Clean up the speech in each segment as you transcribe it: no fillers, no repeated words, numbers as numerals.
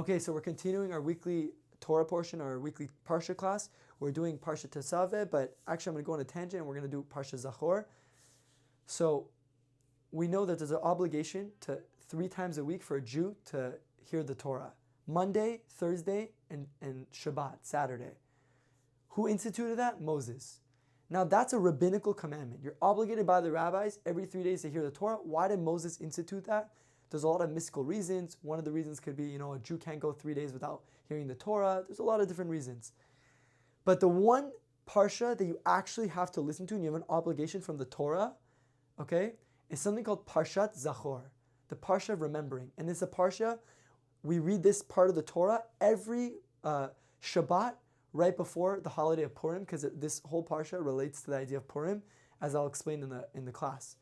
Okay, so we're continuing our weekly Torah portion, our weekly Parsha class. We're doing Parashat Zachor, but actually I'm going to go on a tangent and we're going to do Parashat Zachor. So we know that there's an obligation to 3 times a week for a Jew to hear the Torah. Monday, Thursday, and Shabbat, Saturday. Who instituted that? Moses. Now that's a rabbinical commandment. You're obligated by the rabbis every 3 days to hear the Torah. Why did Moses institute that? There's a lot of mystical reasons. One of the reasons could be, a Jew can't go 3 days without hearing the Torah. There's a lot of different reasons. But the one parsha that you actually have to listen to and you have an obligation from the Torah, okay, is something called Parashat Zachor, the parsha of remembering. And it's a parsha, we read this part of the Torah every Shabbat right before the holiday of Purim, because this whole parsha relates to the idea of Purim, as I'll explain in the class.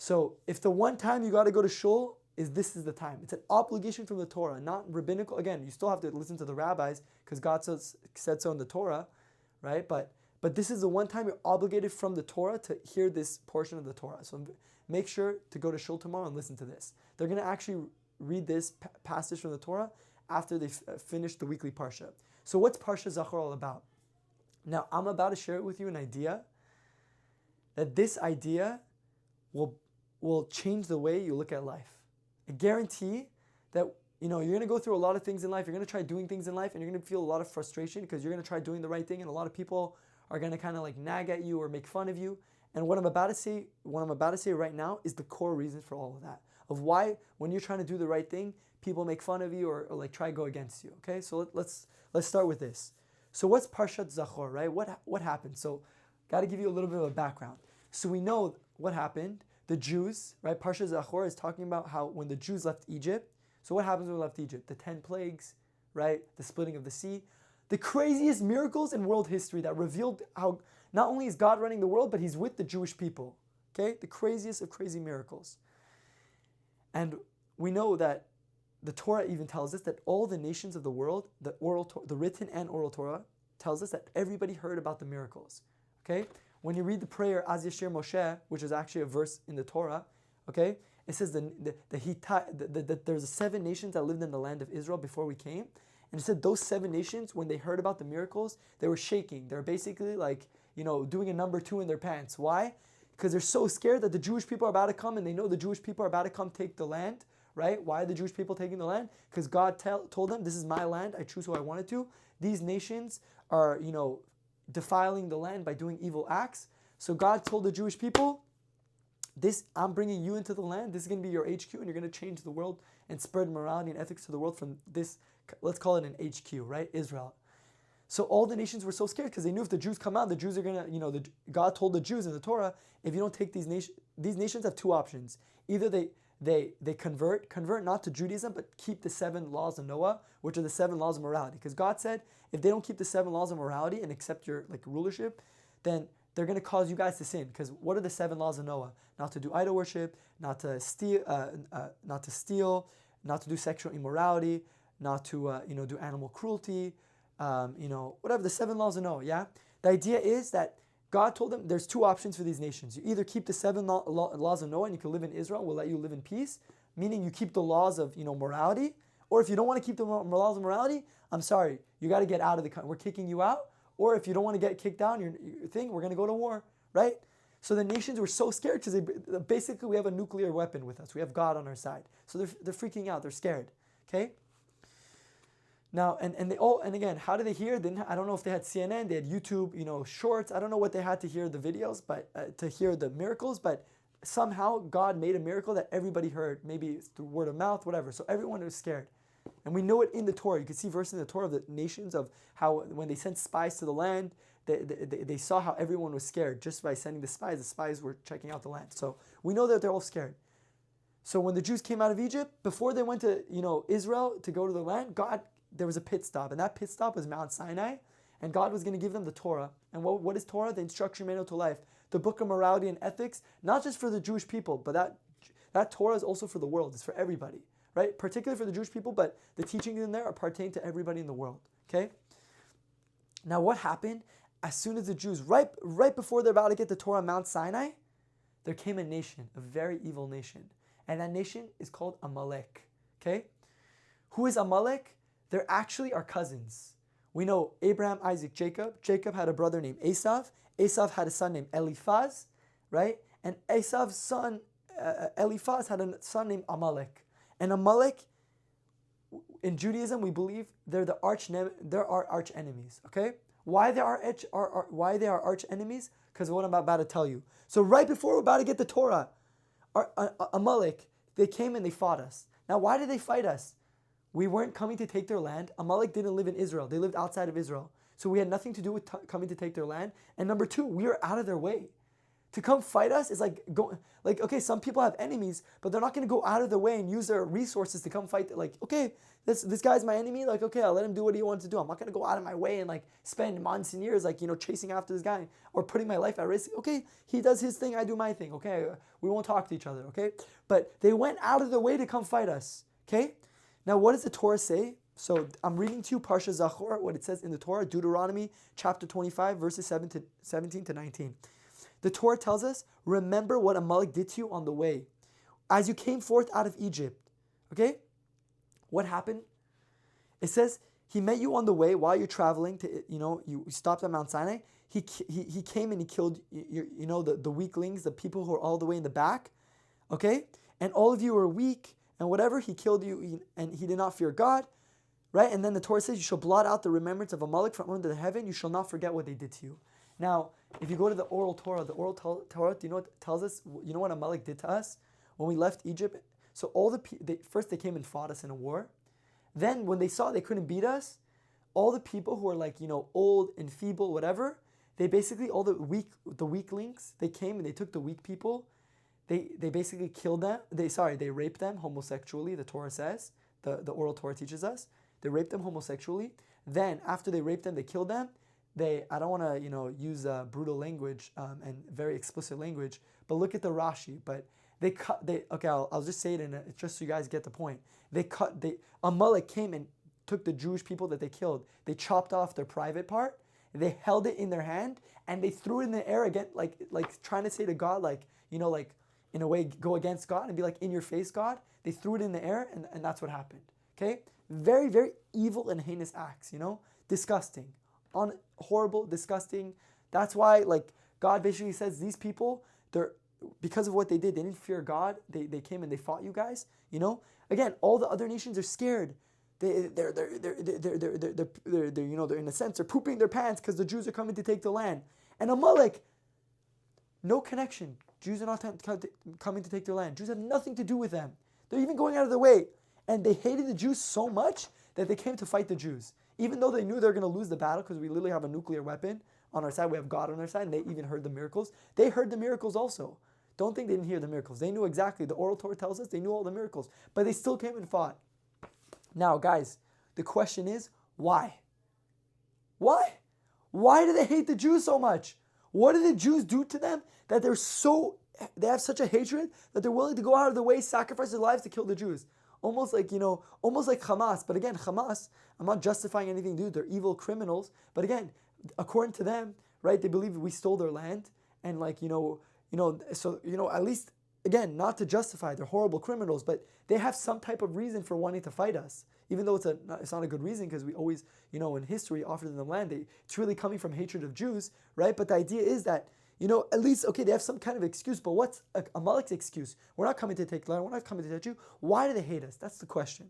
So if the one time you got to go to shul this is the time. It's an obligation from the Torah, not rabbinical. Again, you still have to listen to the rabbis because God said so in the Torah, right? But this is the one time you're obligated from the Torah to hear this portion of the Torah. So make sure to go to shul tomorrow and listen to this. They're going to actually read this passage from the Torah after they finish the weekly parsha. So what's Parashat Zachor all about? Now, I'm about to share with you an idea that this idea will change the way you look at life. I guarantee that you're going to go through a lot of things in life. You're going to try doing things in life and you're going to feel a lot of frustration because you're going to try doing the right thing and a lot of people are going to kind of like nag at you or make fun of you. And what I'm about to say right now is the core reason for all of that. Of why when you're trying to do the right thing, people make fun of you or like try to go against you. Okay? So let's start with this. So what's Parashat Zachor, right? What happened? So got to give you a little bit of a background. So we know what happened. The Jews, right? Parashat Zachor is talking about how when the Jews left Egypt. So what happens when we left Egypt? The 10 plagues, right? The splitting of the sea. The craziest miracles in world history that revealed how not only is God running the world, but He's with the Jewish people. Okay? The craziest of crazy miracles. And we know that the Torah even tells us that all the nations of the world, the written and oral Torah, tells us that everybody heard about the miracles. Okay? When you read the prayer, Az Yashir Moshe, which is actually a verse in the Torah, okay, it says that there's 7 nations that lived in the land of Israel before we came. And it said those 7 nations, when they heard about the miracles, they were shaking. They're basically like, doing a number 2 in their pants. Why? Because they're so scared that the Jewish people are about to come and they know the Jewish people are about to come take the land, right? Why are the Jewish people taking the land? Because God told them, this is my land, I choose who I wanted to. These nations are, defiling the land by doing evil acts. So God told the Jewish people, I'm bringing you into the land. This is going to be your HQ and you're going to change the world and spread morality and ethics to the world from this, let's call it an HQ, right? Israel. So all the nations were so scared because they knew if the Jews come out, the Jews are going to, God told the Jews in the Torah, if you don't take these nations have 2 options. Either they convert not to Judaism, but keep the 7 laws of Noah, which are the 7 laws of morality. Because God said, if they don't keep the 7 laws of morality and accept your rulership, then they're going to cause you guys to sin. Because what are the 7 laws of Noah? Not to do idol worship, not to steal, not to do sexual immorality, not to do animal cruelty, whatever the 7 laws of Noah. Yeah, the idea is that God told them there's 2 options for these nations. You either keep the 7 laws of Noah and you can live in Israel, we'll let you live in peace, meaning you keep the laws of morality, or if you don't want to keep the laws of morality, I'm sorry, you got to get out of the country. We're kicking you out. Or if you don't want to get kicked out, your thing, we're going to go to war, right? So the nations were so scared because basically we have a nuclear weapon with us. We have God on our side. So they're freaking out. They're scared, okay? Now, and again, how did they hear? I don't know if they had CNN, they had YouTube, shorts. I don't know what they had to hear the videos, but to hear the miracles, but somehow God made a miracle that everybody heard, maybe through word of mouth, whatever. So everyone was scared. And we know it in the Torah. You can see verses in the Torah of the nations of how when they sent spies to the land, they saw how everyone was scared just by sending the spies were checking out the land. So we know that they're all scared. So when the Jews came out of Egypt, before they went to Israel to go to the land, there was a pit stop. And that pit stop was Mount Sinai. And God was going to give them the Torah. And what is Torah? The instruction manual to life. The book of morality and ethics, not just for the Jewish people, but that Torah is also for the world. It's for everybody. Right? Particularly for the Jewish people, but the teachings in there are pertaining to everybody in the world. Okay? Now what happened? As soon as the Jews, right before they're about to get the Torah on Mount Sinai, there came a nation, a very evil nation. And that nation is called Amalek. Okay? Who is Amalek? They're actually our cousins. We know Abraham, Isaac, Jacob. Jacob had a brother named Esav. Esav had a son named Eliphaz, right? And Esav's son, Eliphaz, had a son named Amalek. And Amalek, in Judaism, we believe they're our arch enemies. Okay, why they are arch enemies? Because of what I'm about to tell you. So right before we're about to get the Torah, Amalek, they came and they fought us. Now, why did they fight us? We weren't coming to take their land. Amalek didn't live in Israel; they lived outside of Israel. So we had nothing to do with coming to take their land. And number two, we were out of their way. To come fight us is like okay, some people have enemies, but they're not going to go out of their way and use their resources to come fight. Like, okay, this guy's my enemy. Like, okay, I'll let him do what he wants to do. I'm not going to go out of my way and like spend months and years like, chasing after this guy or putting my life at risk. Okay, he does his thing, I do my thing. Okay, we won't talk to each other. Okay, but they went out of their way to come fight us. Okay, now what does the Torah say? So I'm reading to you Parashat Zachor, what it says in the Torah, Deuteronomy chapter 25, verses 17 to 19. The Torah tells us, remember what Amalek did to you on the way, as you came forth out of Egypt. Okay? What happened? It says, he met you on the way while you're traveling to, you stopped at Mount Sinai. He came and he killed, the weaklings, the people who are all the way in the back. Okay? And all of you were weak and whatever, he killed you and he did not fear God. Right? And then the Torah says, you shall blot out the remembrance of Amalek from under the heaven. You shall not forget what they did to you. Now, if you go to the oral Torah, do you know what it tells us? You know what Amalek did to us when we left Egypt? So first they came and fought us in a war. Then when they saw they couldn't beat us, all the people who are like, old and feeble, whatever, they basically, all the weaklings, they came and they took the weak people. They basically killed them. They raped them homosexually, the Torah says. The oral Torah teaches us. They raped them homosexually. Then after they raped them, they killed them. I don't want to, use brutal language and very explicit language, but look at the Rashi. But I'll just say it just so you guys get the point. Amalek came and took the Jewish people that they killed. They chopped off their private part. They held it in their hand and they threw it in the air again, like trying to say to God, in a way, go against God and be like, in your face, God. They threw it in the air and that's what happened. Okay? Very, very evil and heinous acts, disgusting. Horrible, disgusting. That's why, God basically says these people, because of what they did, they didn't fear God. They came and they fought you guys. Again, all the other nations are scared. They're in a sense they're pooping their pants because the Jews are coming to take the land. And Amalek, no connection. Jews are not coming to take their land. Jews have nothing to do with them. They're even going out of their way, and they hated the Jews so much that they came to fight the Jews. Even though they knew they were going to lose the battle because we literally have a nuclear weapon on our side. We have God on our side, and they even heard the miracles. They heard the miracles also. Don't think they didn't hear the miracles. They knew exactly. The oral Torah tells us they knew all the miracles. But they still came and fought. Now, guys, the question is, why? Why? Why do they hate the Jews so much? What did the Jews do to them that they have such a hatred that they're willing to go out of the way, sacrifice their lives to kill the Jews? Almost like Hamas. But again, Hamas, I'm not justifying anything, dude. They're evil criminals. But again, according to them, right, they believe we stole their land. And at least, again, not to justify, they're horrible criminals, but they have some type of reason for wanting to fight us. Even though it's not a good reason because we always, in history offered them the land. It's really coming from hatred of Jews, right? But the idea is that, at least, okay, they have some kind of excuse, but what's Amalek's excuse? We're not coming to take land, we're not coming to touch you. Why do they hate us? That's the question.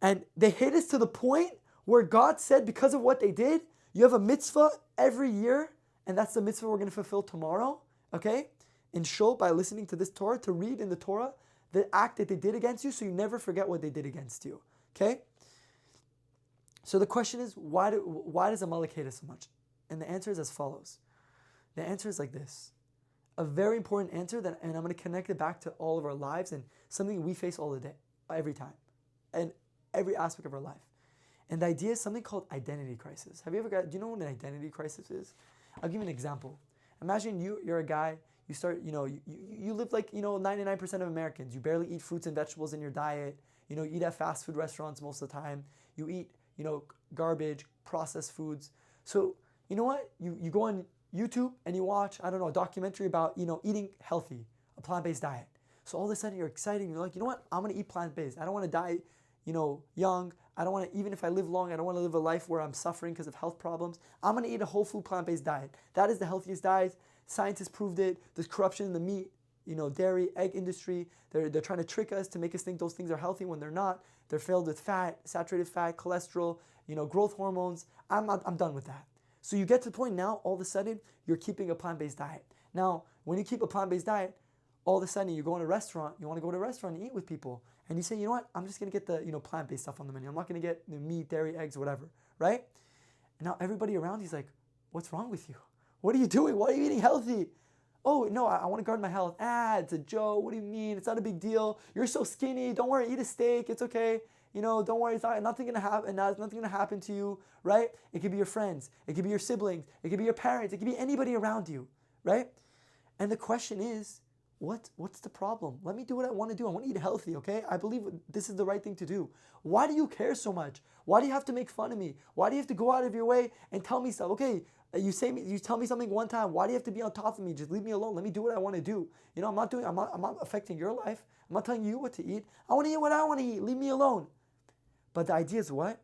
And they hate us to the point where God said, because of what they did, you have a mitzvah every year, and that's the mitzvah we're going to fulfill tomorrow, okay? In Shul, by listening to this Torah, to read in the Torah the act that they did against you, so you never forget what they did against you, okay? So the question is, why does Amalek hate us so much? And the answer is as follows. The answer is like this. A very important answer, and I'm going to connect it back to all of our lives and something we face all the day, every time, and every aspect of our life. And the idea is something called identity crisis. Do you know what an identity crisis is? I'll give you an example. Imagine you're a guy, you start, you live like, 99% of Americans. You barely eat fruits and vegetables in your diet. You eat at fast food restaurants most of the time. You eat, garbage, processed foods. So, you know what? You go on YouTube and you watch, a documentary about, eating healthy, a plant-based diet. So all of a sudden you're excited. You're like, you know what? I'm going to eat plant-based. I don't want to die young. I don't want to, even if I live long, I don't want to live a life where I'm suffering because of health problems. I'm going to eat a whole food plant-based diet. That is the healthiest diet. Scientists proved it. There's corruption in the meat, dairy, egg industry. They're trying to trick us to make us think those things are healthy when they're not. They're filled with fat, saturated fat, cholesterol, growth hormones. I'm done with that. So you get to the point now, all of a sudden, you're keeping a plant-based diet. Now, when you keep a plant-based diet, all of a sudden you go in a restaurant, you want to go to a restaurant and eat with people. And you say, you know what, I'm just going to get the plant-based stuff on the menu. I'm not going to get the meat, dairy, eggs, whatever, right? And now everybody around you's like, what's wrong with you? What are you doing? Why are you eating healthy? Oh, no, I want to guard my health. It's a joke. What do you mean? It's not a big deal. You're so skinny. Don't worry, eat a steak. It's okay. Don't worry, nothing gonna happen. Nothing gonna happen to you, right? It could be your friends. It could be your siblings. It could be your parents. It could be anybody around you, right? And the question is, what's the problem? Let me do what I want to do. I want to eat healthy, okay? I believe this is the right thing to do. Why do you care so much? Why do you have to make fun of me? Why do you have to go out of your way and tell me stuff? Okay, you tell me something one time. Why do you have to be on top of me? Just leave me alone. Let me do what I want to do. I'm not affecting your life. I'm not telling you what to eat. I want to eat what I want to eat. Leave me alone. But the idea is what?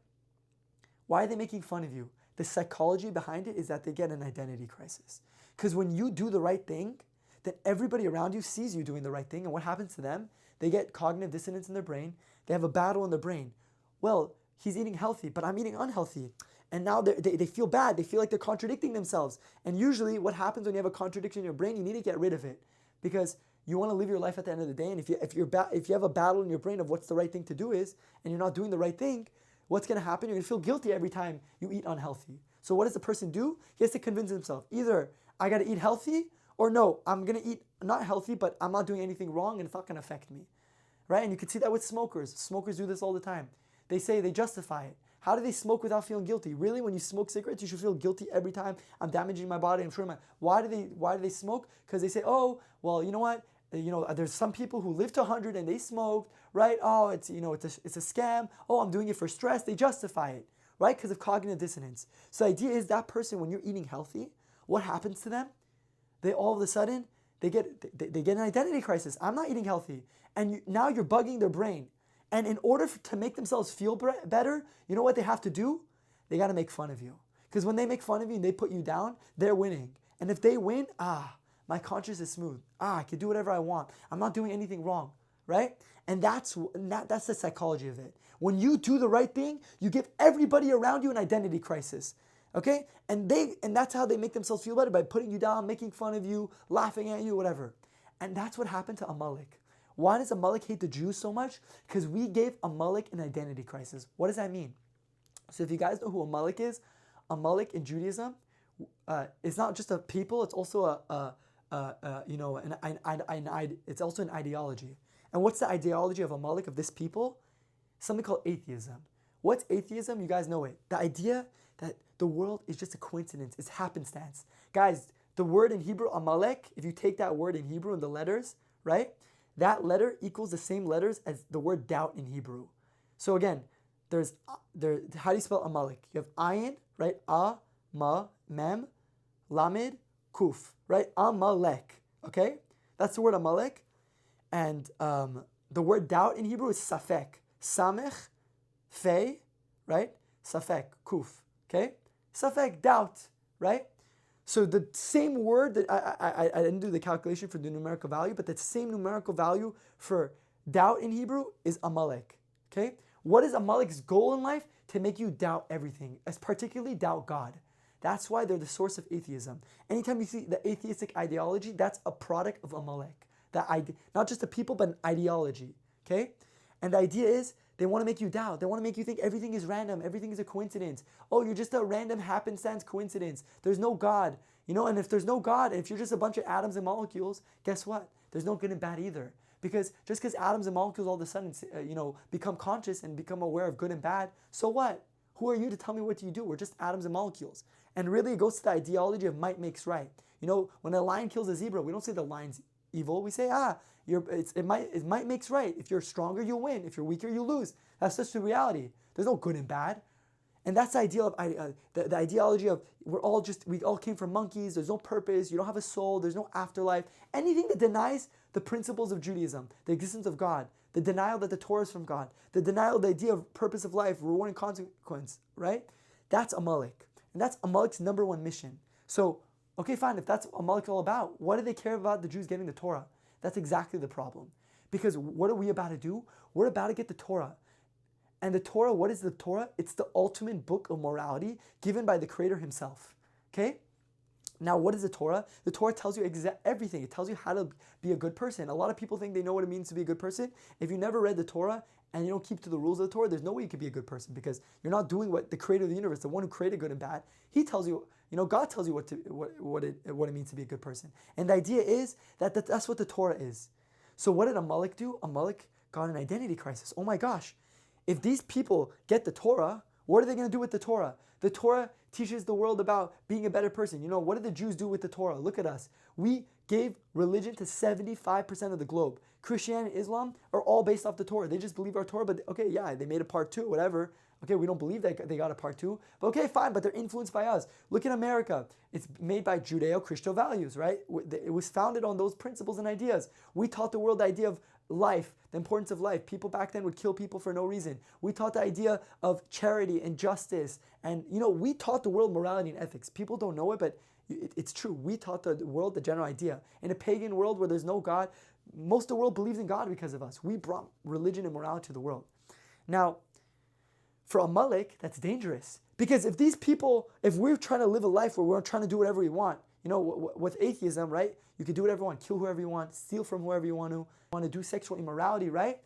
Why are they making fun of you? The psychology behind it is that they get an identity crisis. Because when you do the right thing, then everybody around you sees you doing the right thing. And what happens to them? They get cognitive dissonance in their brain. They have a battle in their brain. Well, he's eating healthy, but I'm eating unhealthy. And now they feel bad. They feel like they're contradicting themselves. And usually what happens when you have a contradiction in your brain, you need to get rid of it. Because you want to live your life at the end of the day, and if you have a battle in your brain of what's the right thing to do is, and you're not doing the right thing, what's going to happen? You're going to feel guilty every time you eat unhealthy. So what does the person do? He has to convince himself, either I got to eat healthy, or no, I'm going to eat not healthy, but I'm not doing anything wrong, and it's not going to affect me, right? And you can see that with smokers. Smokers do this all the time. They justify it. How do they smoke without feeling guilty? Really, when you smoke cigarettes, you should feel guilty every time. I'm damaging my body. I'm sure Why do they smoke? Because they say, oh, well, you know what? There's some people who live to 100 and they smoked, right? Oh, it's a scam. Oh, I'm doing it for stress. They justify it, right? Because of cognitive dissonance. So the idea is that person, when you're eating healthy, what happens to them? They all of a sudden, they get an identity crisis. I'm not eating healthy. And now you're bugging their brain. And in order to make themselves feel better, you know what they have to do? They got to make fun of you. Because when they make fun of you and they put you down, they're winning. And if they win, my conscience is smooth. I can do whatever I want. I'm not doing anything wrong, right? And that's the psychology of it. When you do the right thing, you give everybody around you an identity crisis, okay? And that's how they make themselves feel better, by putting you down, making fun of you, laughing at you, whatever. And that's what happened to Amalek. Why does Amalek hate the Jews so much? Because we gave Amalek an identity crisis. What does that mean? So if you guys know who Amalek is, Amalek in Judaism is not just a people, it's also it's also an ideology. And what's the ideology of Amalek, of this people? Something called atheism. What's atheism? You guys know it. The idea that the world is just a coincidence, it's happenstance. Guys, the word in Hebrew, Amalek, if you take that word in Hebrew and the letters, right? That letter equals the same letters as the word doubt in Hebrew. So again, how do you spell Amalek? You have ayin, right? A, ma, mem, lamed, kuf, right? Amalek, okay? That's the word Amalek. And the word doubt in Hebrew is safek. Samech, fe, right? Safek, kuf, okay? Safek, doubt, right? So the same word, that I didn't do the calculation for the numerical value, but the same numerical value for doubt in Hebrew is Amalek, okay? What is Amalek's goal in life? To make you doubt everything, as particularly doubt God. That's why they're the source of atheism. Anytime you see the atheistic ideology, that's a product of Amalek. Not just a people, but an ideology, okay? And the idea is, they want to make you doubt. They want to make you think everything is random. Everything is a coincidence. Oh, you're just a random happenstance coincidence. There's no God. And if there's no God, if you're just a bunch of atoms and molecules, guess what? There's no good and bad either. Because just because atoms and molecules all of a sudden, become conscious and become aware of good and bad, so what? Who are you to tell me what you do? We're just atoms and molecules. And really it goes to the ideology of might makes right. When a lion kills a zebra, we don't say the lion's evil. We say, it might makes right. If you're stronger, you'll win. If you're weaker, you lose. That's just the reality. There's no good and bad. And that's the ideal of the ideology of we all came from monkeys. There's no purpose. You don't have a soul. There's no afterlife. Anything that denies the principles of Judaism, the existence of God, the denial that the Torah is from God, the denial of the idea of purpose of life, reward and consequence, right? That's Amalek. And that's Amalek's number one mission. So, okay, fine, if that's what Amalek's all about, what do they care about the Jews getting the Torah? That's exactly the problem. Because what are we about to do? We're about to get the Torah. And the Torah, what is the Torah? It's the ultimate book of morality given by the Creator himself. Okay? Now, what is the Torah? The Torah tells you everything. It tells you how to be a good person. A lot of people think they know what it means to be a good person. If you never read the Torah and you don't keep to the rules of the Torah, there's no way you could be a good person because you're not doing what the Creator of the universe, the one who created good and bad, he tells you, God tells you what it means to be a good person. And the idea is that's what the Torah is. So what did Amalek do? Amalek got an identity crisis. Oh my gosh, if these people get the Torah, what are they going to do with the Torah? The Torah teaches the world about being a better person. What did the Jews do with the Torah? Look at us. We gave religion to 75% of the globe. Christianity and Islam are all based off the Torah. They just believe our Torah, but okay, yeah, they made a part 2, whatever. Okay, we don't believe that they got a part 2, but okay, fine, but they're influenced by us. Look at America. It's made by Judeo-Christian values, right? It was founded on those principles and ideas. We taught the world the idea of life, the importance of life. People back then would kill people for no reason. We taught the idea of charity and justice. And, we taught the world morality and ethics. People don't know it, but it's true. We taught the world the general idea. In a pagan world where there's no God, most of the world believes in God because of us. We brought religion and morality to the world. Now, for Amalek, that's dangerous. Because if we're trying to live a life where we're trying to do whatever we want, with atheism, right? You can do whatever you want, kill whoever you want, steal from whoever you want to do sexual immorality, right?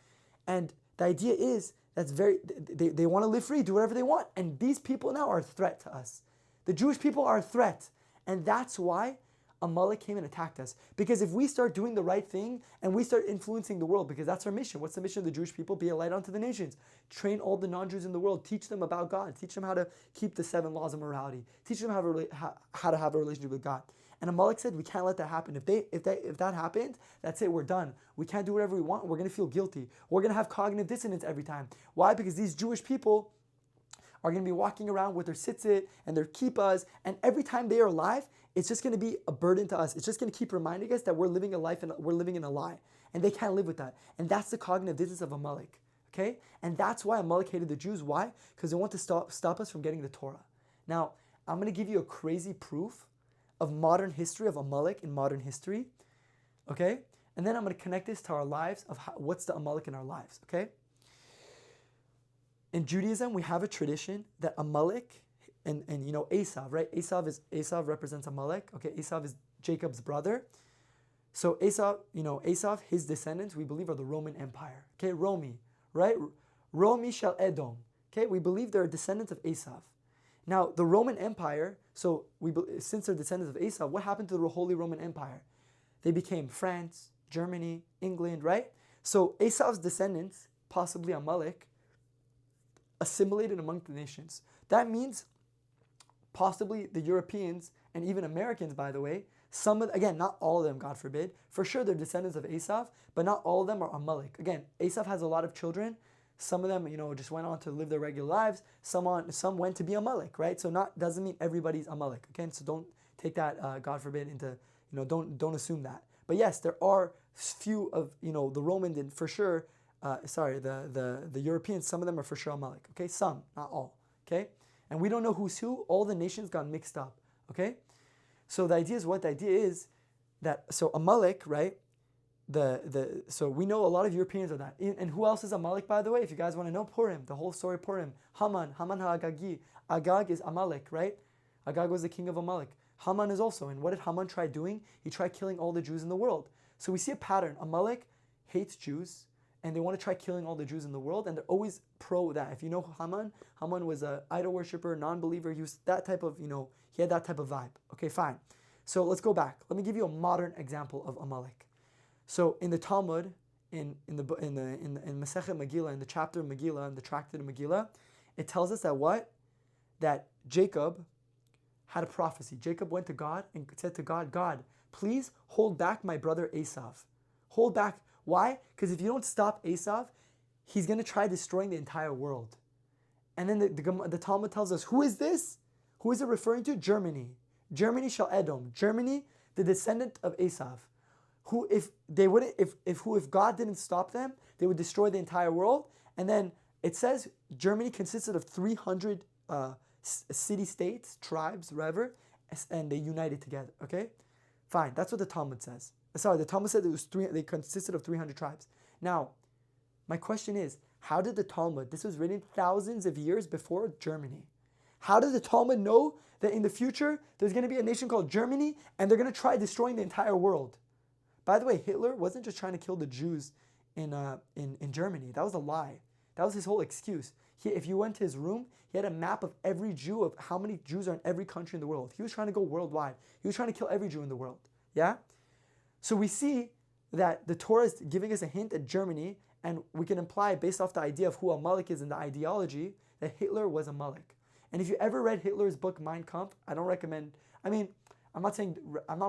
And the idea is they want to live free, do whatever they want. And these people now are a threat to us. The Jewish people are a threat. And that's why Amalek came and attacked us. Because if we start doing the right thing and we start influencing the world, because that's our mission. What's the mission of the Jewish people? Be a light unto the nations. Train all the non-Jews in the world. Teach them about God. Teach them how to keep the 7 laws of morality. Teach them how to have a relationship with God. And Amalek said, we can't let that happen. If that happened, that's it, we're done. We can't do whatever we want. We're going to feel guilty. We're going to have cognitive dissonance every time. Why? Because these Jewish people are going to be walking around with their tzitzit and their kippas, and every time they are alive, it's just going to be a burden to us. It's just going to keep reminding us that we're living a life and we're living in a lie, and they can't live with that. And that's the cognitive dissonance of Amalek. Okay, and that's why Amalek hated the Jews. Why? Because they want to stop us from getting the Torah. Now, I'm going to give you a crazy proof of modern history, of Amalek in modern history, okay? And then I'm going to connect this to our lives, of what's the Amalek in our lives, okay? In Judaism, we have a tradition that Amalek and Esav, right? Esav represents Amalek, okay? Esav is Jacob's brother. So Esav, his descendants, we believe are the Roman Empire, okay? Romi, right? Romi shel Edom, okay? We believe they're descendants of Esav. Now, the Roman Empire, since they're descendants of Esau, what happened to the Holy Roman Empire? They became France, Germany, England, right? So Esau's descendants, possibly Amalek, assimilated among the nations. That means possibly the Europeans and even Americans, by the way, again, not all of them, God forbid. For sure, they're descendants of Esau, but not all of them are Amalek. Again, Esau has a lot of children. Some of them, just went on to live their regular lives. Some went to be Amalek, right? So doesn't mean everybody's Amalek. Okay, so don't take that, God forbid, into don't assume that. But yes, there are few of the Romans and for sure, the Europeans. Some of them are for sure Amalek. Okay, some, not all. Okay, and we don't know who's who. All the nations got mixed up. Okay, so the idea is that Amalek, right? So we know a lot of Europeans are that. And who else is Amalek, by the way? If you guys want to know, Purim, the whole story of Purim. Haman ha-Agagi. Agag is Amalek, right? Agag was the king of Amalek. Haman is also. And what did Haman try doing? He tried killing all the Jews in the world. So we see a pattern. Amalek hates Jews, and they want to try killing all the Jews in the world, and they're always pro that. If you know Haman was an idol worshiper, non-believer. He was that type of, he had that type of vibe. Okay, fine. So let's go back. Let me give you a modern example of Amalek. So in the Talmud, in Masechet Megillah, in the chapter of Megillah, in the tractate of Megillah, it tells us that Jacob had a prophecy. Jacob went to God and said to God, God, please hold back my brother Esav. Hold back. Why? Because if you don't stop Esav, he's going to try destroying the entire world. And then the Talmud tells us, who is this? Who is it referring to? Germany. Germany shall Edom. Germany, the descendant of Esav. who if they wouldn't if God didn't stop them, they would destroy the entire world. And then it says Germany consisted of 300 city-states, tribes, whatever, and they united together. Okay, fine. That's what the Talmud says. Sorry, the Talmud said they consisted of 300 tribes. Now, my question is, how did the Talmud, this was written thousands of years before Germany, how did the Talmud know that in the future there's going to be a nation called Germany and they're going to try destroying the entire world? By the way, Hitler wasn't just trying to kill the Jews in Germany. That was a lie. That was his whole excuse. If you went to his room, he had a map of every Jew, of how many Jews are in every country in the world. He was trying to go worldwide. He was trying to kill every Jew in the world. Yeah? So we see that the Torah is giving us a hint at Germany, and we can imply, based off the idea of who Amalek is in the ideology, that Hitler was Amalek. And if you ever read Hitler's book, Mein Kampf, I'm not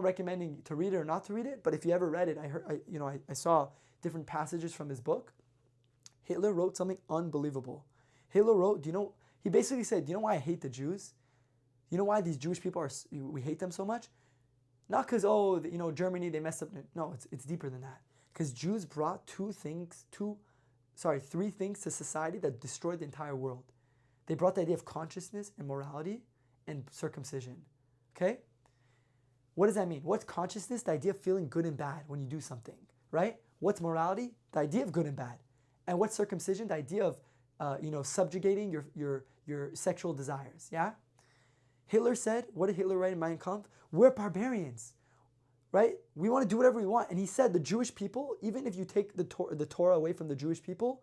recommending to read it or not to read it, but if you ever read it, I saw different passages from his book. Hitler wrote something unbelievable. Hitler wrote, he basically said, do you know why I hate the Jews? You know why these Jewish people we hate them so much? Not because, Germany, they messed up. No, it's deeper than that. Because Jews brought three things to society that destroyed the entire world. They brought the idea of consciousness and morality and circumcision. Okay? What does that mean? What's consciousness? The idea of feeling good and bad when you do something, right? What's morality? The idea of good and bad. And what's circumcision? The idea of, subjugating your sexual desires, yeah? Hitler said, what did Hitler write in Mein Kampf? We're barbarians, right? We want to do whatever we want. And he said the Jewish people, even if you take the Torah away from the Jewish people,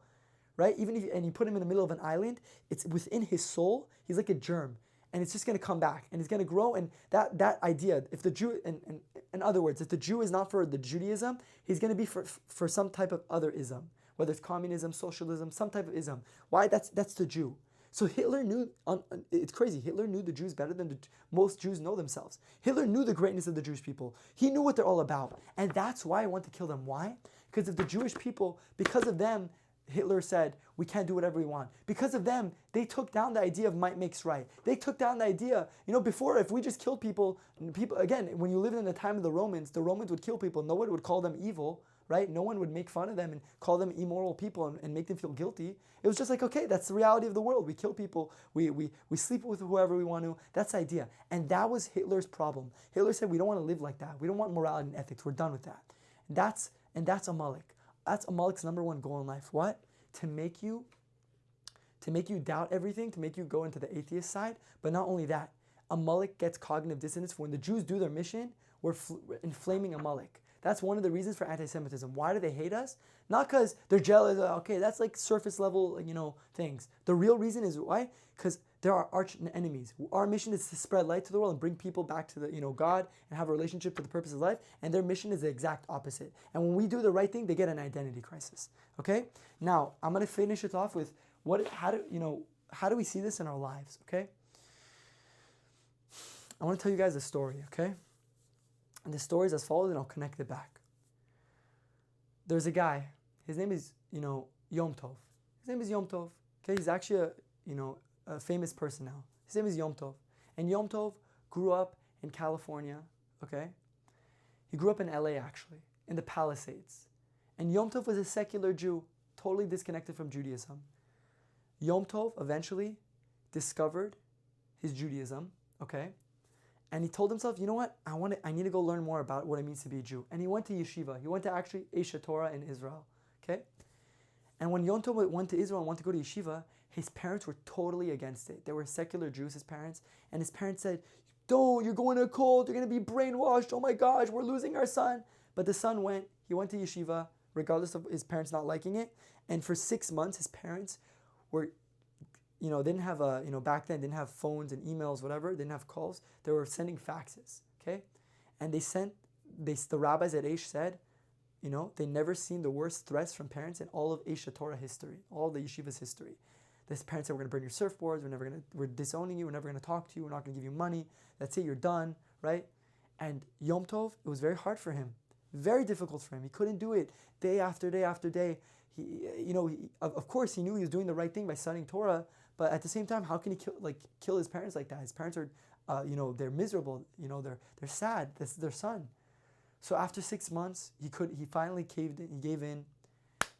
right? And you put him in the middle of an island, it's within his soul, he's like a germ. And it's just going to come back and it's going to grow. And that idea, if the Jew, in other words, if the Jew is not for the Judaism, he's going to be for some type of other ism, whether it's communism, socialism, some type of ism. Why? That's the Jew. So Hitler knew, it's crazy, Hitler knew the Jews better than most Jews know themselves. Hitler knew the greatness of the Jewish people. He knew what they're all about. And that's why I want to kill them. Why? Because if the Jewish people, because of them, Hitler said, we can't do whatever we want. Because of them, they took down the idea of might makes right. They took down the idea, before, if we just killed people, again, when you lived in the time of the Romans would kill people. No one would call them evil, right? No one would make fun of them and call them immoral people and make them feel guilty. It was just like, okay, that's the reality of the world. We kill people. We sleep with whoever we want to. That's the idea. And that was Hitler's problem. Hitler said, we don't want to live like that. We don't want morality and ethics. We're done with that. That's Amalek. That's Amalek's number one goal in life. What? To make you doubt everything, to make you go into the atheist side. But not only that, Amalek gets cognitive dissonance. When the Jews do their mission, we're inflaming Amalek. That's one of the reasons for anti-Semitism. Why do they hate us? Not because they're jealous. Okay, that's like surface level, things. The real reason is why? Because there are arch enemies. Our mission is to spread light to the world and bring people back to the, God and have a relationship to the purpose of life. And their mission is the exact opposite. And when we do the right thing, they get an identity crisis. Okay? Now, I'm going to finish it off with how do we see this in our lives? Okay? I want to tell you guys a story. Okay? And the story is as follows, and I'll connect it back. There's a guy. His name is, Yom Tov. His name is Yom Tov. Okay, he's actually a famous person now. His name is Yom Tov. And Yom Tov grew up in California. Okay, he grew up in LA actually, in the Palisades. And Yom Tov was a secular Jew, totally disconnected from Judaism. Yom Tov eventually discovered his Judaism. Okay. And he told himself, you know what? I need to go learn more about what it means to be a Jew. And he went to yeshiva. He went to actually Torah in Israel. Okay? And when Yom Tov went to Israel and wanted to go to yeshiva, his parents were totally against it. They were secular Jews, his parents. And his parents said, don't, you're going to a cult. You're going to be brainwashed. Oh my gosh, we're losing our son. But the son went. He went to yeshiva, regardless of his parents not liking it. And for 6 months, his parents were... they didn't have back then, didn't have phones and emails, whatever. They didn't have calls. They were sending faxes, okay? And the rabbis at Aish said, they never seen the worst threats from parents in all of Aish Torah history, all the yeshiva's history. The parents said, we're going to burn your surfboards. We're disowning you. We're never going to talk to you. We're not going to give you money. That's it. You're done, right? And Yom Tov, it was very hard for him, very difficult for him. He couldn't do it day after day after day. Of course, he knew he was doing the right thing by studying Torah. But at the same time, how can he kill his parents like that? His parents are, they're miserable. They're sad. This is their son. So after 6 months, he finally caved in, he gave in.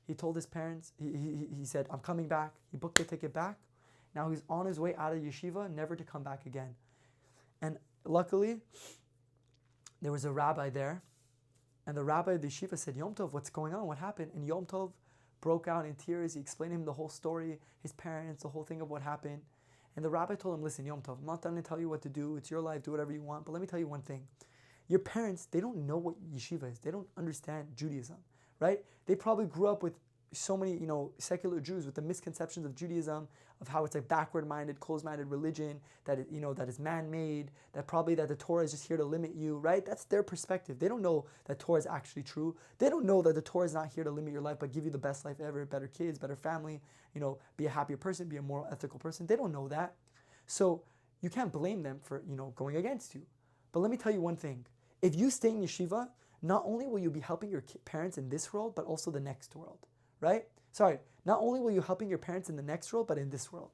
He told his parents, he said, I'm coming back. He booked the ticket back. Now he's on his way out of yeshiva, never to come back again. And luckily, there was a rabbi there. And the rabbi of the yeshiva said, Yom Tov, what's going on? What happened? And Yom Tov broke out in tears. He explained to him the whole story, his parents, the whole thing of what happened. And the rabbi told him, listen, Yom Tov, I'm not going to tell you what to do. It's your life. Do whatever you want. But let me tell you one thing. Your parents, they don't know what yeshiva is. They don't understand Judaism, right? They probably grew up with so many, secular Jews with the misconceptions of Judaism, of how it's a backward-minded, closed-minded religion, that that is man-made, that the Torah is just here to limit you, right? That's their perspective. They don't know that Torah is actually true. They don't know that the Torah is not here to limit your life, but give you the best life ever, better kids, better family, be a happier person, be a moral, ethical person. They don't know that. So you can't blame them for, going against you. But let me tell you one thing. If you stay in yeshiva, not only will you be helping your parents in this world, but also the next world. Right? Sorry, not only will you helping your parents in the next world, but in this world.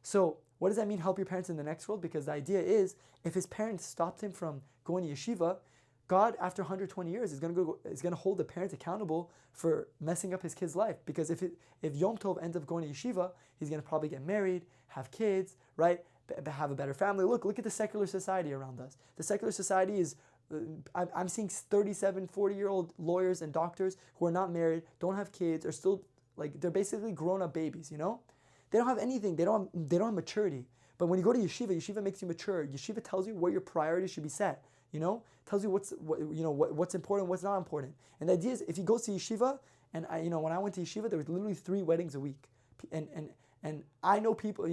So what does that mean, help your parents in the next world? Because the idea is, if his parents stopped him from going to yeshiva, God, after 120 years, is going to hold the parents accountable for messing up his kid's life. Because if Yom Tov ends up going to yeshiva, he's going to probably get married, have kids, right? Have a better family. Look at the secular society around us. The secular society is, I'm seeing 37, 40-year-old lawyers and doctors who are not married, don't have kids, are still, they're basically grown-up babies, They don't have anything. They don't have maturity. But when you go to yeshiva makes you mature. Yeshiva tells you where your priorities should be set, Tells you what's important, what's not important. And the idea is, if you go to yeshiva, and when I went to yeshiva, there was literally 3 weddings a week. And I know people,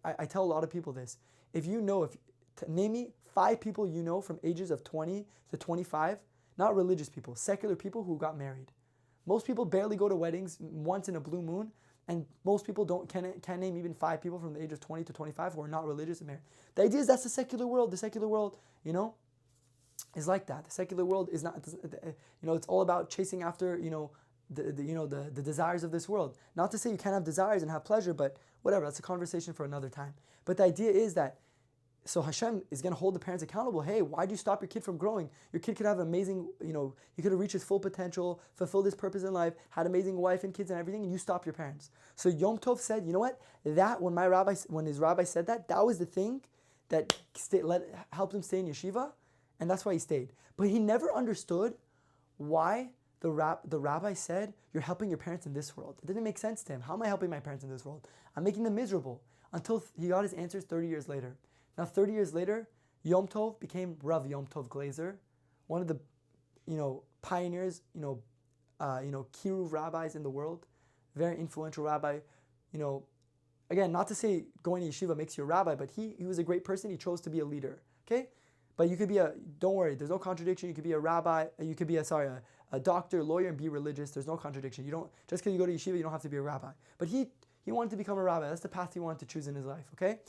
I tell a lot of people this. Name me 5 people from ages of 20 to 25, not religious people, secular people who got married. Most people barely go to weddings once in a blue moon, and most people can't name even 5 people from the age of 20 to 25 who are not religious and married. The idea is that's the secular world. The secular world, is like that. The secular world is not, it's all about chasing after, the desires of this world. Not to say you can't have desires and have pleasure, but whatever, that's a conversation for another time. But the idea is that, so Hashem is going to hold the parents accountable. Hey, why'd you stop your kid from growing? Your kid could have amazing, he could have reached his full potential, fulfilled his purpose in life, had amazing wife and kids and everything, and you stopped your parents. So Yom Tov said, you know what? That, when his rabbi said that was the thing that helped him stay in yeshiva, and that's why he stayed. But he never understood why the rabbi said, you're helping your parents in this world. It didn't make sense to him. How am I helping my parents in this world? I'm making them miserable. Until he got his answers 30 years later. Now, 30 years later, Yom Tov became Rav Yom Tov Glazer, one of the, pioneers, Kiruv rabbis in the world, very influential rabbi. Again, not to say going to yeshiva makes you a rabbi, but he was a great person. He chose to be a leader. Okay, but you could be don't worry, there's no contradiction. You could be a rabbi. You could be a doctor, lawyer, and be religious. There's no contradiction. Just because you go to yeshiva, you don't have to be a rabbi. But he wanted to become a rabbi. That's the path he wanted to choose in his life. Okay.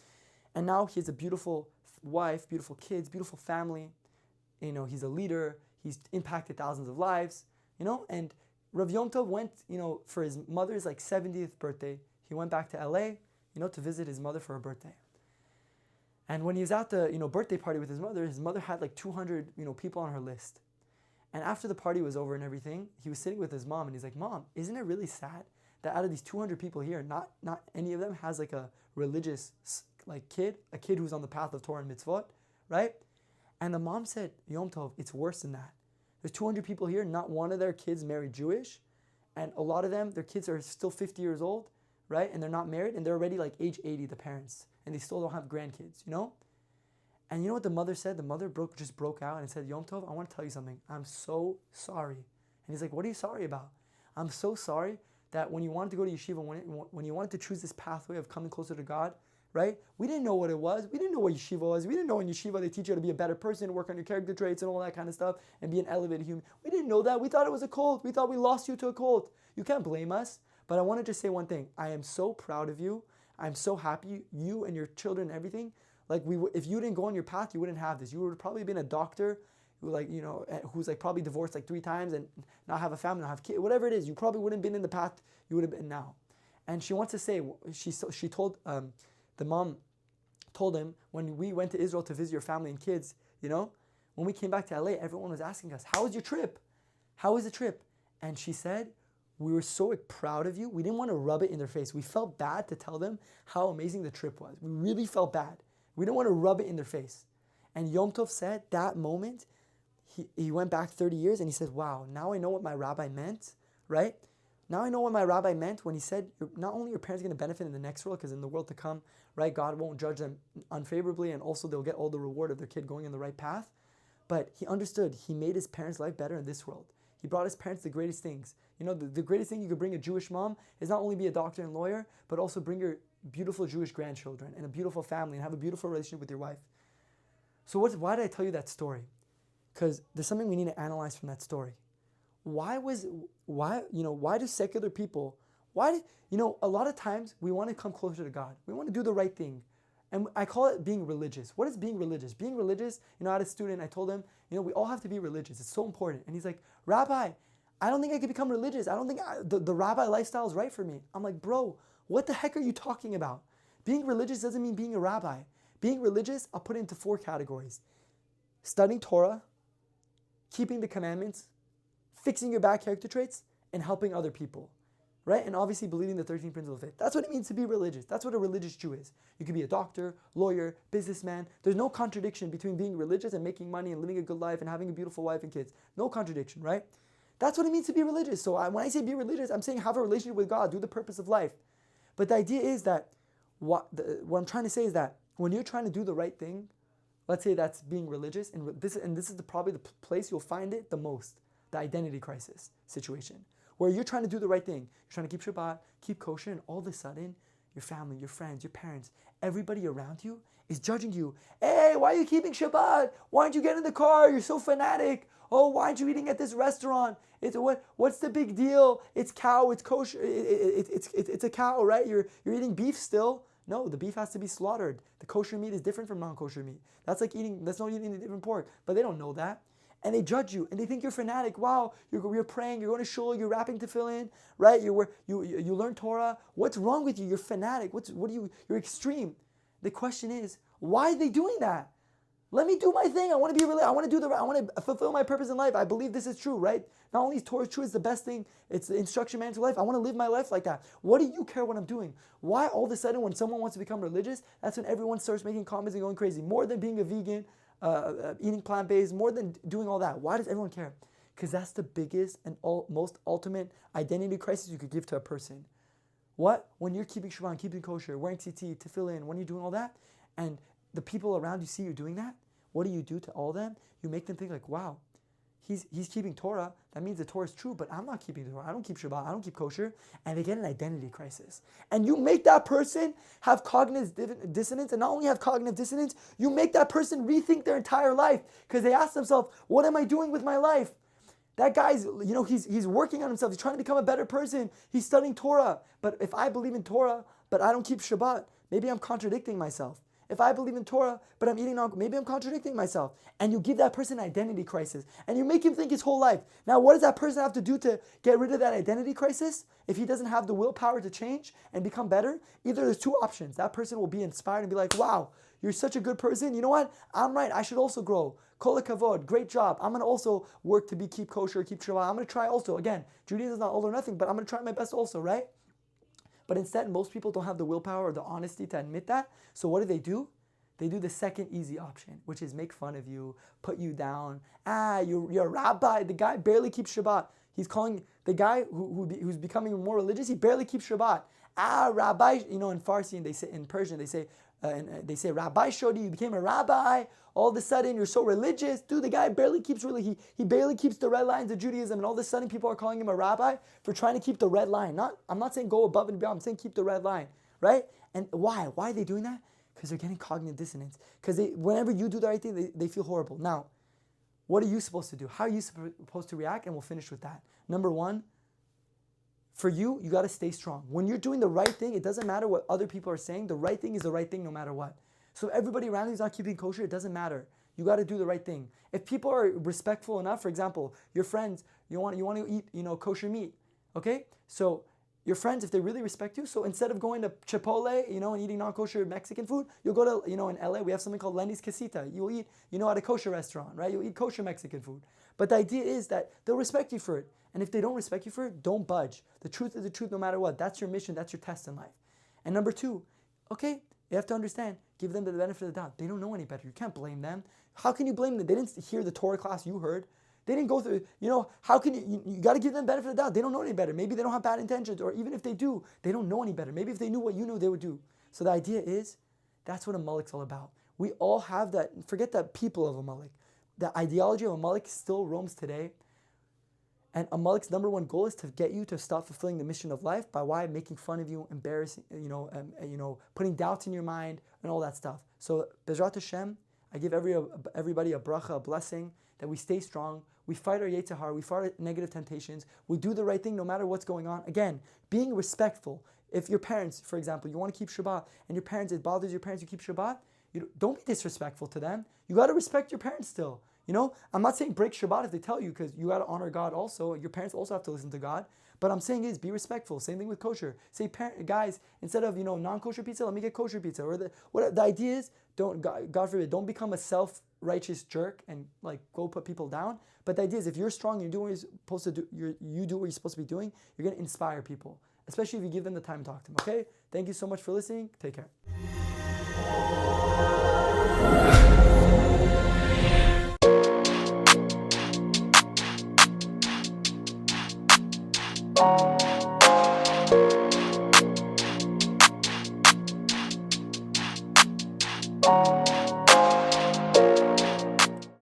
And now he has a beautiful wife, beautiful kids, beautiful family. He's a leader. He's impacted thousands of lives. And Rav Yom Tov went, for his mother's 70th birthday. He went back to LA, to visit his mother for her birthday. And when he was at the, birthday party with his mother had 200, people on her list. And after the party was over and everything, he was sitting with his mom and he's like, Mom, isn't it really sad that out of these 200 people here, not any of them has a religious kid, a kid who's on the path of Torah and mitzvot, right? And the mom said, Yom Tov, it's worse than that. There's 200 people here, not one of their kids married Jewish, and a lot of them, their kids are still 50 years old, right? And they're not married, and they're already age 80, the parents, and they still don't have grandkids, And you know what the mother said? The mother just broke out and said, Yom Tov, I want to tell you something. I'm so sorry. And he's like, what are you sorry about? I'm so sorry that when you wanted to go to yeshiva, when you wanted to choose this pathway of coming closer to God, right? We didn't know what it was. We didn't know what yeshiva was. We didn't know in yeshiva they teach you how to be a better person, work on your character traits and all that kind of stuff, and be an elevated human. We didn't know that. We thought it was a cult. We thought we lost you to a cult. You can't blame us. But I want to just say one thing. I am so proud of you. I'm so happy, you and your children and everything. If you didn't go on your path, you wouldn't have this. You would have probably been a doctor who who's probably divorced 3 times and not have a family, not have kids, whatever it is. You probably wouldn't have been in the path you would have been now. And she wants to say, she told, the mom told him, when we went to Israel to visit your family and kids, when when we came back to LA, everyone was asking us, how was your trip? How was the trip? And she said, we were so proud of you. We didn't want to rub it in their face. We felt bad to tell them how amazing the trip was. We really felt bad. We didn't want to rub it in their face. And Yom Tov said that moment, he went back 30 years and he said, wow, now I know what my rabbi meant, right? Now I know what my rabbi meant when he said, not only are your parents going to benefit in the next world, because in the world to come, right, God won't judge them unfavorably, and also they'll get all the reward of their kid going in the right path. But he understood, he made his parents' life better in this world. He brought his parents the greatest things. You know, the greatest thing you could bring a Jewish mom is not only be a doctor and lawyer, but also bring your beautiful Jewish grandchildren and a beautiful family and have a beautiful relationship with your wife. So why did I tell you that story? Because there's something we need to analyze from that story. Why do secular people, a lot of times we want to come closer to God. We want to do the right thing. And I call it being religious. What is being religious? Being religious, I had a student, I told him, we all have to be religious. It's so important. And he's like, Rabbi, I don't think I could become religious. I don't think the rabbi lifestyle is right for me. I'm like, bro, what the heck are you talking about? Being religious doesn't mean being a rabbi. Being religious, I'll put it into 4 categories. Studying Torah, keeping the commandments, fixing your bad character traits, and helping other people. Right? And obviously believing the 13 principles of faith. That's what it means to be religious. That's what a religious Jew is. You could be a doctor, lawyer, businessman. There's no contradiction between being religious and making money and living a good life and having a beautiful wife and kids. No contradiction, right? That's what it means to be religious. So when I say be religious, I'm saying have a relationship with God, do the purpose of life. But the idea is that, what I'm trying to say is that when you're trying to do the right thing, let's say that's being religious, and this is probably the place you'll find it the most, the identity crisis situation. Where you're trying to do the right thing. You're trying to keep Shabbat, keep kosher, and all of a sudden, your family, your friends, your parents, everybody around you is judging you. Hey, why are you keeping Shabbat? Why aren't you getting in the car? You're so fanatic. Oh, why aren't you eating at this restaurant? What's the big deal? It's cow, it's kosher, it's a cow, right? You're eating beef still. No, the beef has to be slaughtered. The kosher meat is different from non-kosher meat. That's not eating a different pork. But they don't know that. And they judge you, and they think you're fanatic. Wow, you're praying, you're going to shul, you're rapping tefillin, right? You learn Torah. What's wrong with you? You're fanatic. You're extreme. The question is, why are they doing that? Let me do my thing. I want to fulfill my purpose in life. I believe this is true, right? Not only is Torah true, it's the best thing. It's the instruction manual to life. I want to live my life like that. What do you care what I'm doing? Why all of a sudden when someone wants to become religious, that's when everyone starts making comments and going crazy. More than being a vegan, eating plant-based, more than doing all that. Why does everyone care? Because that's the biggest and most ultimate identity crisis you could give to a person. What? When you're keeping Shabbat, keeping kosher, wearing tzitzit, tefillin, when you're doing all that, and the people around you see you doing that, what do you do to all of them? You make them think like, wow, he's keeping Torah. That means the Torah is true, but I'm not keeping the Torah. I don't keep Shabbat. I don't keep kosher. And they get an identity crisis. And you make that person have cognitive dissonance. And not only have cognitive dissonance, you make that person rethink their entire life. Because they ask themselves, what am I doing with my life? That guy's, he's working on himself. He's trying to become a better person. He's studying Torah. But if I believe in Torah, but I don't keep Shabbat, maybe I'm contradicting myself. If I believe in Torah, but I'm eating on, maybe I'm contradicting myself. And you give that person an identity crisis. And you make him think his whole life. Now, what does that person have to do to get rid of that identity crisis? If he doesn't have the willpower to change and become better, either there's 2 options. That person will be inspired and be like, wow, you're such a good person. You know what? I'm right. I should also grow. Kol hakavod, great job. I'm going to also work to keep kosher, keep Shabbat. I'm going to try also. Again, Judaism is not all or nothing, but I'm going to try my best also, right? But instead, most people don't have the willpower or the honesty to admit that. So what do? They do the second easy option, which is make fun of you, put you down. You're a rabbi. The guy barely keeps Shabbat. He's calling the guy who's becoming more religious. He barely keeps Shabbat. Rabbi. In Farsi and they say in Persian they say Rabbi Shodi, you became a rabbi. All of a sudden you're so religious. Dude, the guy barely keeps he barely keeps the red lines of Judaism, and all of a sudden people are calling him a rabbi for trying to keep the red line. I'm not saying go above and beyond. I'm saying keep the red line, right? And why? Why are they doing that? Because they're getting cognitive dissonance. Because whenever you do the right thing, they feel horrible. Now, what are you supposed to do? How are you supposed to react? And we'll finish with that. Number 1, for you got to stay strong. When you're doing the right thing, it doesn't matter what other people are saying. The right thing is the right thing no matter what. So if everybody around you is not keeping kosher, it doesn't matter. You got to do the right thing. If people are respectful enough, for example, your friends, you want to eat, kosher meat, okay? So your friends, if they really respect you, so instead of going to Chipotle, and eating non-kosher Mexican food, you'll go to, in LA, we have something called Lenny's Casita. You'll eat, at a kosher restaurant, right? You'll eat kosher Mexican food. But the idea is that they'll respect you for it. And if they don't respect you for it, don't budge. The truth is the truth no matter what. That's your mission. That's your test in life. And number two, okay, you have to understand, give them the benefit of the doubt. They don't know any better. You can't blame them. How can you blame them? They didn't hear the Torah class you heard. They didn't go through, how can you got to give them benefit of the doubt. They don't know any better. Maybe they don't have bad intentions, or even if they do, they don't know any better. Maybe if they knew what you knew, they would do. So the idea is, that's what Amalek's all about. We all have that, forget that people of Amalek. The ideology of Amalek still roams today. And Amalek's number one goal is to get you to stop fulfilling the mission of life by why? Making fun of you, embarrassing, putting doubts in your mind and all that stuff. So Bezrat Hashem, I give everybody a bracha, a blessing, that we stay strong, we fight our Yetzer Hara, we fight our negative temptations, we do the right thing no matter what's going on. Again, being respectful. If your parents, for example, you want to keep Shabbat, and your parents, it bothers your parents you keep Shabbat, don't be disrespectful to them. You got to respect your parents still. I'm not saying break Shabbat if they tell you, because you got to honor God also. Your parents also have to listen to God. But I'm saying is be respectful. Same thing with kosher. Say, guys, instead of non-kosher pizza, let me get kosher pizza. Or the idea is, God forbid, don't become a self-righteous jerk and go put people down. But the idea is, if you're strong, you're doing what you're supposed to do. You do what you're supposed to be doing. You're going to inspire people, especially if you give them the time to talk to them. Okay? Thank you so much for listening. Take care.